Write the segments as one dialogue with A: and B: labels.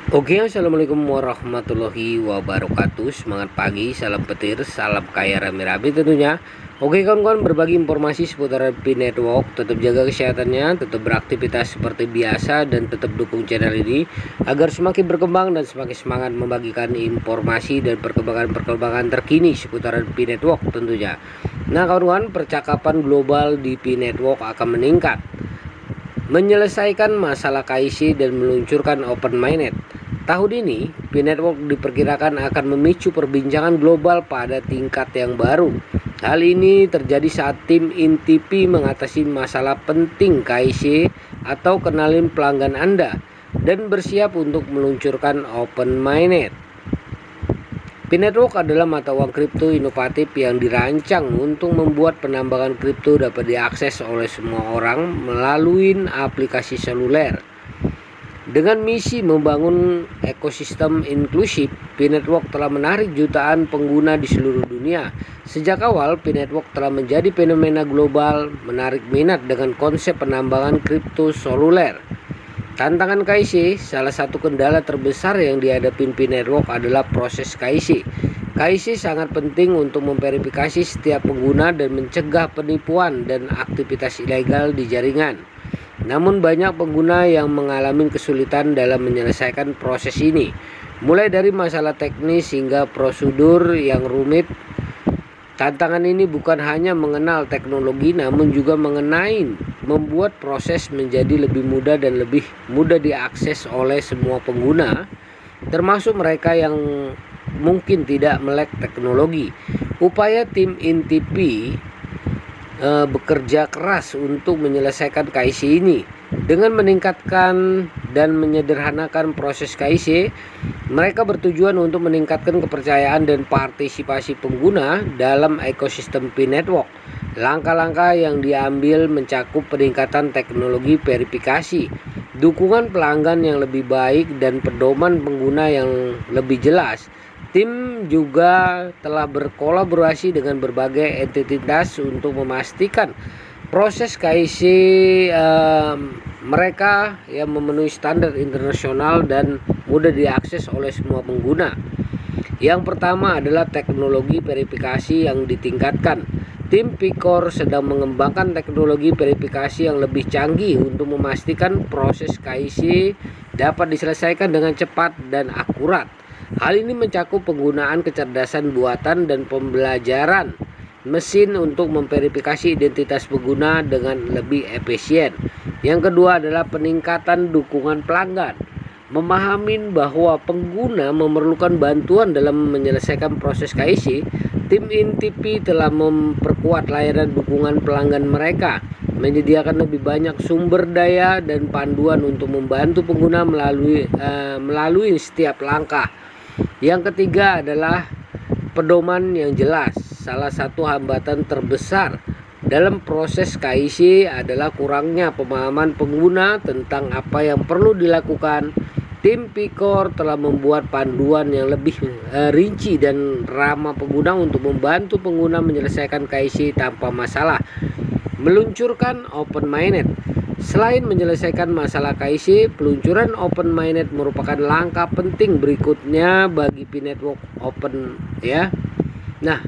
A: Oke, assalamualaikum warahmatullahi wabarakatuh. Semangat pagi, salam petir, salam kaya rame-rame tentunya. Oke kawan-kawan, berbagi informasi seputar Pi Network. Tetap jaga kesehatannya, tetap beraktivitas seperti biasa, dan tetap dukung channel ini agar semakin berkembang dan semakin semangat membagikan informasi dan perkembangan terkini seputar Pi Network tentunya. Nah kawan-kawan, percakapan global di Pi Network akan meningkat, menyelesaikan masalah KIC dan meluncurkan Open Mainnet. Tahun ini, Pi Network diperkirakan akan memicu perbincangan global pada tingkat yang baru. Hal ini terjadi saat tim inti Pi mengatasi masalah penting KIC atau kenalin pelanggan Anda dan bersiap untuk meluncurkan Open Mainnet. Pi Network adalah mata uang kripto inovatif yang dirancang untuk membuat penambangan kripto dapat diakses oleh semua orang melalui aplikasi seluler. Dengan misi membangun ekosistem inklusif, Pi Network telah menarik jutaan pengguna di seluruh dunia. Sejak awal, Pi Network telah menjadi fenomena global, menarik minat dengan konsep penambangan kripto seluler. Tantangan KIC, salah satu kendala terbesar yang dihadapi Pi Network adalah proses KIC. KIC sangat penting untuk memverifikasi setiap pengguna dan mencegah penipuan dan aktivitas ilegal di jaringan. Namun banyak pengguna yang mengalami kesulitan dalam menyelesaikan proses ini, mulai dari masalah teknis hingga prosedur yang rumit. Tantangan ini bukan hanya mengenal teknologi, namun juga mengenai membuat proses menjadi lebih mudah dan lebih mudah diakses oleh semua pengguna, termasuk mereka yang mungkin tidak melek teknologi. Upaya tim inti Pi bekerja keras untuk menyelesaikan KIC ini. Dengan meningkatkan dan menyederhanakan proses KIC, mereka bertujuan untuk meningkatkan kepercayaan dan partisipasi pengguna dalam ekosistem Pi Network. Langkah-langkah yang diambil mencakup peningkatan teknologi verifikasi, dukungan pelanggan yang lebih baik, dan pedoman pengguna yang lebih jelas. Tim juga telah berkolaborasi dengan berbagai entitas untuk memastikan proses KIC mereka yang memenuhi standar internasional dan mudah diakses oleh semua pengguna. Yang pertama adalah teknologi verifikasi yang ditingkatkan. Tim Picor sedang mengembangkan teknologi verifikasi yang lebih canggih untuk memastikan proses KIC dapat diselesaikan dengan cepat dan akurat. Hal ini mencakup penggunaan kecerdasan buatan dan pembelajaran mesin untuk memverifikasi identitas pengguna dengan lebih efisien. Yang kedua adalah peningkatan dukungan pelanggan. Memahami bahwa pengguna memerlukan bantuan dalam menyelesaikan proses KIC, tim inti Pi telah memperkuat layanan dukungan pelanggan mereka, menyediakan lebih banyak sumber daya dan panduan untuk membantu pengguna melalui setiap langkah. Yang ketiga adalah pedoman yang jelas. Salah satu hambatan terbesar dalam proses KIC adalah kurangnya pemahaman pengguna tentang apa yang perlu dilakukan. Tim Picor telah membuat panduan yang lebih rinci dan ramah pengguna untuk membantu pengguna menyelesaikan KIC tanpa masalah. Meluncurkan Open Mainnet. Selain menyelesaikan masalah KIC, peluncuran Open Mainnet merupakan langkah penting berikutnya bagi Pi Network Open ya. Nah,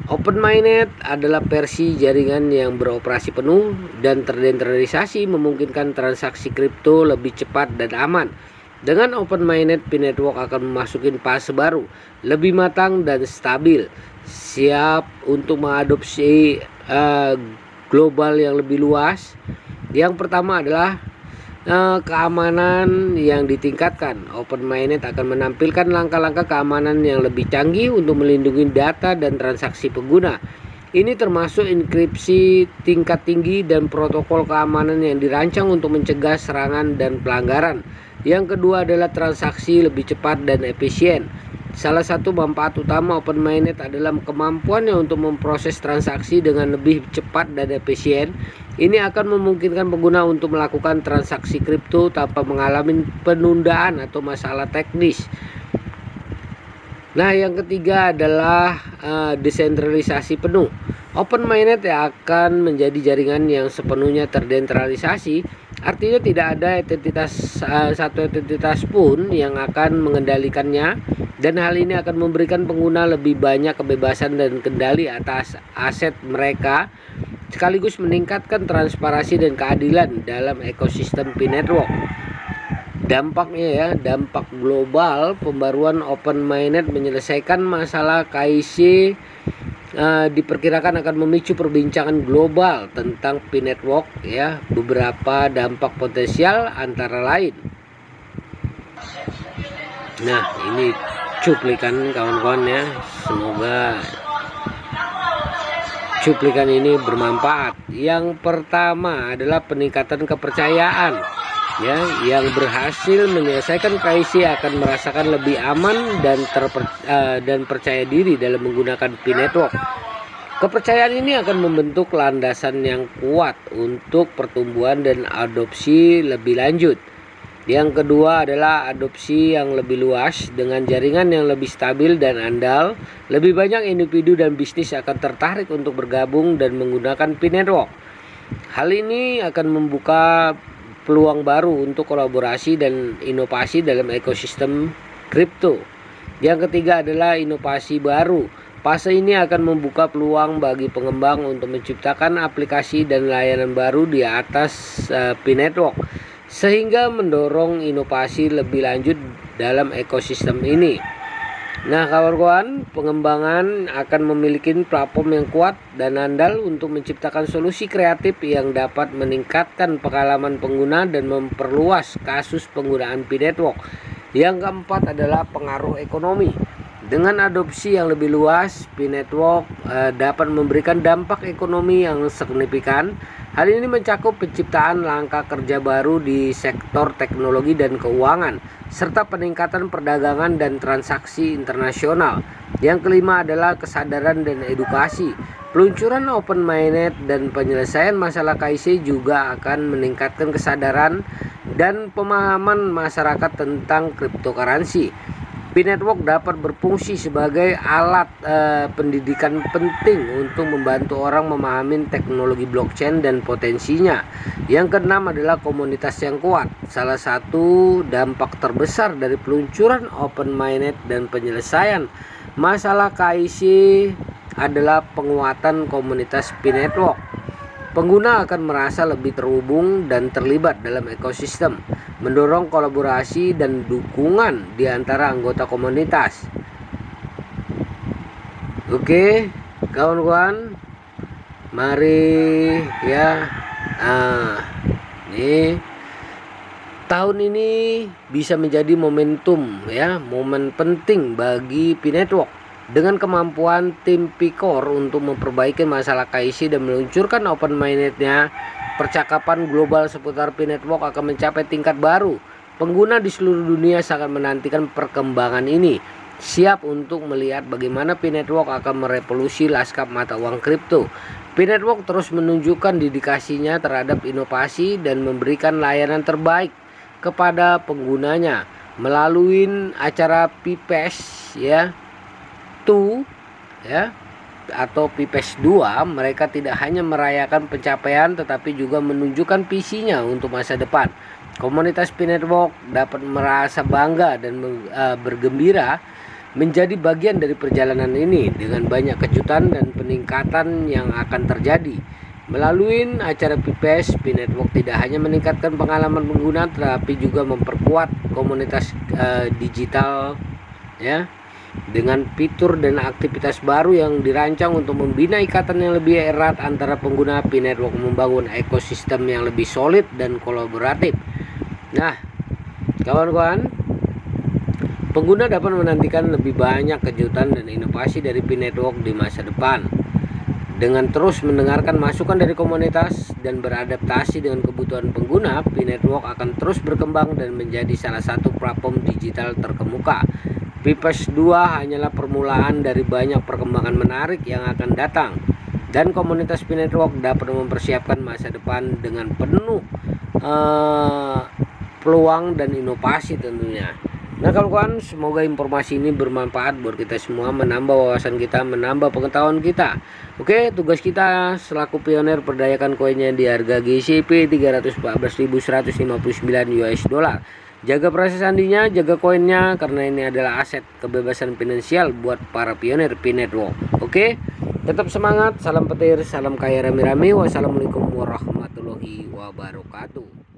A: Open Mainnet adalah versi jaringan yang beroperasi penuh dan terdesentralisasi, memungkinkan transaksi kripto lebih cepat dan aman. Dengan Open Mainnet, Pi Network akan memasuki fase baru, lebih matang dan stabil, siap untuk mengadopsi global yang lebih luas. Yang pertama adalah keamanan yang ditingkatkan. Open Mainnet akan menampilkan langkah-langkah keamanan yang lebih canggih untuk melindungi data dan transaksi pengguna. Ini termasuk enkripsi tingkat tinggi dan protokol keamanan yang dirancang untuk mencegah serangan dan pelanggaran. Yang kedua adalah transaksi lebih cepat dan efisien. Salah satu manfaat utama Open Mainnet adalah kemampuannya untuk memproses transaksi dengan lebih cepat dan efisien. Ini akan memungkinkan pengguna untuk melakukan transaksi kripto tanpa mengalami penundaan atau masalah teknis. Nah, yang ketiga adalah desentralisasi penuh. Open Mainnet akan menjadi jaringan yang sepenuhnya terdesentralisasi. Artinya tidak ada satu entitas pun yang akan mengendalikannya, dan hal ini akan memberikan pengguna lebih banyak kebebasan dan kendali atas aset mereka, sekaligus meningkatkan transparansi dan keadilan dalam ekosistem P-Network. Dampaknya ya, dampak global pembaruan open mainnet menyelesaikan masalah KIC diperkirakan akan memicu perbincangan global tentang P-Network ya. Beberapa dampak potensial antara lain. Nah, ini cuplikan kawan-kawan ya. Semoga cuplikan ini bermanfaat. Yang pertama adalah peningkatan kepercayaan. Ya, yang berhasil menyelesaikan KIC akan merasakan lebih aman dan percaya diri dalam menggunakan P-Network. Kepercayaan ini akan membentuk landasan yang kuat untuk pertumbuhan dan adopsi lebih lanjut. Yang kedua adalah adopsi yang lebih luas. Dengan jaringan yang lebih stabil dan andal, lebih banyak individu dan bisnis akan tertarik untuk bergabung dan menggunakan P-Network. Hal ini akan membuka peluang baru untuk kolaborasi dan inovasi dalam ekosistem kripto. Yang ketiga adalah inovasi baru. Fase ini akan membuka peluang bagi pengembang untuk menciptakan aplikasi dan layanan baru di atas P-Network, sehingga mendorong inovasi lebih lanjut dalam ekosistem ini. Nah kawan-kawan, pengembangan akan memiliki platform yang kuat dan andal untuk menciptakan solusi kreatif yang dapat meningkatkan pengalaman pengguna dan memperluas kasus penggunaan P-Network. Yang keempat adalah pengaruh ekonomi. Dengan adopsi yang lebih luas, P-Network dapat memberikan dampak ekonomi yang signifikan. Hal ini mencakup penciptaan lapangan kerja baru di sektor teknologi dan keuangan, serta peningkatan perdagangan dan transaksi internasional. Yang kelima adalah kesadaran dan edukasi. Peluncuran open mainnet dan penyelesaian masalah KIC juga akan meningkatkan kesadaran dan pemahaman masyarakat tentang cryptocurrency. P-Network dapat berfungsi sebagai alat pendidikan penting untuk membantu orang memahami teknologi blockchain dan potensinya. Yang keenam adalah komunitas yang kuat. Salah satu dampak terbesar dari peluncuran open mainnet dan penyelesaian masalah KIC adalah penguatan komunitas P-Network. Pengguna akan merasa lebih terhubung dan terlibat dalam ekosistem, mendorong kolaborasi dan dukungan di antara anggota komunitas. Oke, kawan-kawan, mari ya. Nih, tahun ini bisa menjadi momentum ya, momen penting bagi P-Network. Dengan kemampuan tim P-Core untuk memperbaiki masalah KIC dan meluncurkan open mainnet-nya, percakapan global seputar P-Network akan mencapai tingkat baru. Pengguna di seluruh dunia sangat menantikan perkembangan ini, siap untuk melihat bagaimana P-Network akan merevolusi lanskap mata uang kripto. P-Network terus menunjukkan dedikasinya terhadap inovasi dan memberikan layanan terbaik kepada penggunanya melalui acara P-Pass ya. Ya, atau P-Pass 2, mereka tidak hanya merayakan pencapaian tetapi juga menunjukkan visinya untuk masa depan. Komunitas P-Network dapat merasa bangga dan bergembira menjadi bagian dari perjalanan ini dengan banyak kejutan dan peningkatan yang akan terjadi. Melalui acara P-Pass, P-Network tidak hanya meningkatkan pengalaman pengguna tetapi juga memperkuat komunitas digital ya, dengan fitur dan aktivitas baru yang dirancang untuk membina ikatan yang lebih erat antara pengguna. P-Network membangun ekosistem yang lebih solid dan kolaboratif. Nah, kawan-kawan, pengguna dapat menantikan lebih banyak kejutan dan inovasi dari P-Network di masa depan. Dengan terus mendengarkan masukan dari komunitas dan beradaptasi dengan kebutuhan pengguna, P-Network akan terus berkembang dan menjadi salah satu platform digital terkemuka. P-Pass 2 hanyalah permulaan dari banyak perkembangan menarik yang akan datang, dan komunitas P-Network dapat mempersiapkan masa depan dengan penuh peluang dan inovasi tentunya. Nah kawan-kawan, semoga informasi ini bermanfaat buat kita semua, menambah wawasan kita, menambah pengetahuan kita. Oke, tugas kita selaku pionir perdayakan koinnya di harga GCP 314.159 US dollar. Jaga proses sandinya, jaga koinnya, karena ini adalah aset kebebasan finansial buat para pionir P-Network. Oke, tetap semangat, salam petir, salam kaya rame-rame. Wassalamualaikum warahmatullahi wabarakatuh.